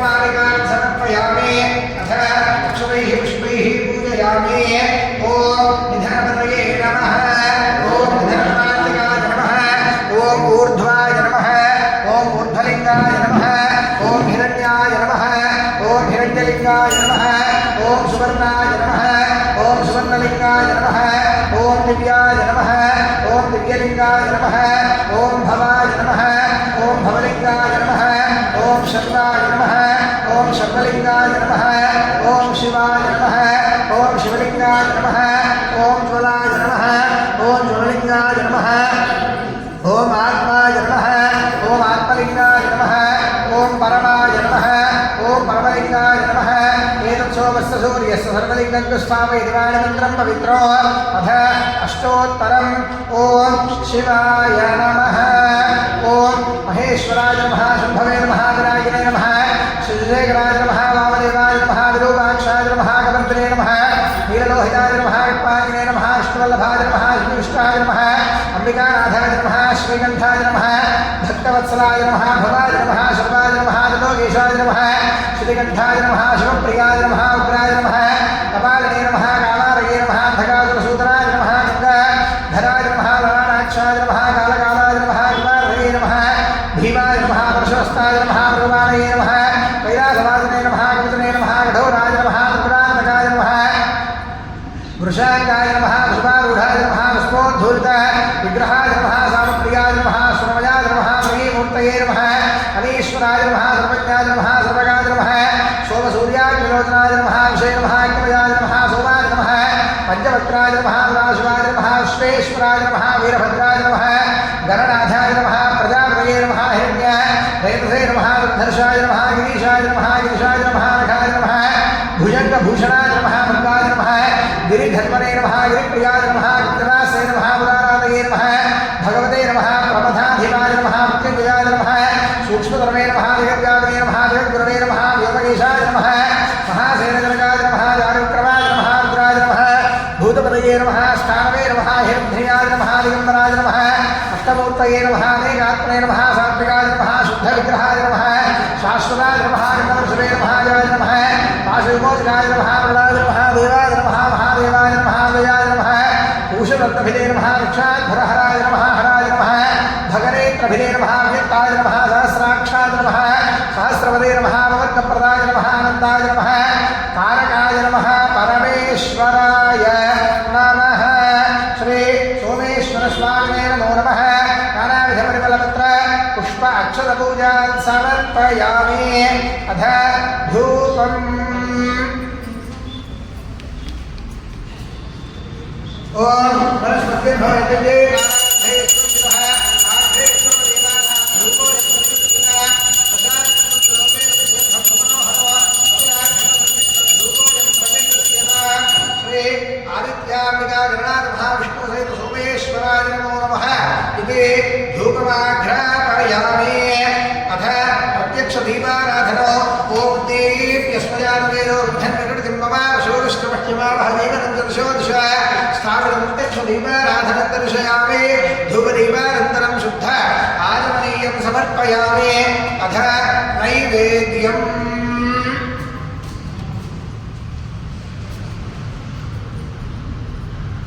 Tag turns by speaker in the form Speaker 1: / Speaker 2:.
Speaker 1: दीपमालिकान् समर्पयामि अथ अक्षरैः पुष्पैः पूजयामि ॐ निधनपतये नमः ॐ निधनमालिकाय नमः ॐ ऊर्ध्वाय नमः ॐ ऊर्ध्वलिङ्गाय नमः ॐ हिरण्याय नमः ॐ हिरण्यलिङ्गाय नमः ॐ सुवर्णाय नमः ॐ सुवर्णलिङ्गाय नमः ॐ दिव्याय नमः ॐ दिव्यलिङ्गाय नमः ॐ भवाय नमः ॐ भवलिङ्गाय नमः ॐ शर्वाय नमः ॐ शर्वलिङ्गाय नमः ॐ शिवाय नमः ॐ शिवलिङ्गाय नमः ॐ ज्वलाय नमः ॐ ज्वललिङ्गाय नमः ॐ आत्माय नमः ॐ आत्मलिङ्गाय नमः ॐ परमाय नमः ॐ परमलिङ्गाय नमः एतत् सोमस्य सूर्यस्य सर्वलिङ्गं स्थापयति वाणमन्त्रं पवित्रो अथ अष्टोत्तरम् ॐ शिवाय नमः ॐ महेश्वराय नमः शम्भवे नमः विनायकाय नमः श्रीशेखराय नमः वामदेवाय नमः विरूपाक्षाय नमः कमन्त्रे नमः नीललोहिताय नमः विप्पायिने नमः विष्णुवल्लभाय नमः श्रीकृष्णाय नमः अंबिकानाथाय नमः श्रीकण्ठाय नमः भक्तवत्सलाय नमः भवाय नमः सर्वाय नमः लोकेशाय नमः श्रीकण्ठाय नमः शिवप्रियाय नमः उग्राय नमः कपालिने नमः कामारये नमः अंधकासुरसूत्राय नमः गङ्गाधराय नमः ललाटाक्षाय नमः कालकालाय नमः कुमारये नमः भीमाय नमः परशुहस्ताय नमः मृगवाणये नमः कैलासवासिने नमः कवचने नमः कठोराय नमः त्रिपुरान्तकाय नमः वृषाङ्गाय नमः वृषभारूढाय नमः विस्फोद्धूलित विग्रहाय नमः सामप्रियाय नमः सुरमयाय नमः महीमूर्तये नमः अनीश्वराय नमः सर्वज्ञाय नमः सर्वगाय नमः सोमसूर्याय विलोचनाय नमः विषय नमः अग्निमयाय नमः सोमाय नमः पंचवक्त्राय नमः सदाशिवाय नमः विश्वेश्वराय नमः वीरभद्राय नमः गणनाथाय नमः प्रजापतये नमः हिरण्यरेतसे नमः दुर्धर्षाय नमः गिरीशाय नमः गिरिशाय नमः नखाय नमः भुजङ्गभूषणाय नमः भक्ताय नमः गिरिधर्मणे नमः गिरिप्रियाय नमः कृतरासे नमः पुरारातये नमः भगवते नमः प्रमथाधिपाय नमः मृत्युञ्जयाय नमः सूक्ष्मधर्मे नमः जगद्व्यापिने नमः जगद्गुरवे नमः व्योमकेशाय नमः महासेनजनकाय नमः जागविक्रमाय नमः रुद्राय नमः भूतपतये नमः स्थानवे नमः हिरण्ययाय नमः दिगम्बराय नमः अष्टमूर्तये नमः अनेकात्मने नमः सात्विकाय नमः शुद्धविग्रहाय नमः शाश्वताय नमः गणपतिषवे नमः जय नमः पाशविमोचनाय नमः प्रदाय नमः देवाय नमः महादेवाय नमः अव्ययाय नमः पूषरत्नभिदे नमः वृक्षाध्वरहराय नमः हराय नमः भगनेत्रभिदे नमः व्यक्ताय नमः सहस्राक्षाय नमः सहस्रवदे नमः भवद्गप्रदाय नमः आनन्दाय नमः तारकाय नमः परमेश्वराय नमः श्री सोमेश्वर स्वामिने नमो नमः नानाविधपरिमलपत्र पुष्प अक्षतपूजान् समर्पयामि अथ धूपम् ॐ वनस्पतिर्भवते आदित्याम्बिका गणनाथ महाविष्णु सहित सोमेश्वराय नमो नमः इति धूपमाघ्रापयामि अथ प्रत्यक्ष दीपाराधनो ॐ देव्यस्मयानवेदो रुद्धन्विकृतिं मम शोरुष्टमह्यमावहदेवनन्दर्शो दिश स्थापितं प्रत्यक्ष दीपाराधनं दर्शयामि धूपदीपानन्तरं शुद्ध आचमनीयं समर्पयामि अथ नैवेद्यम्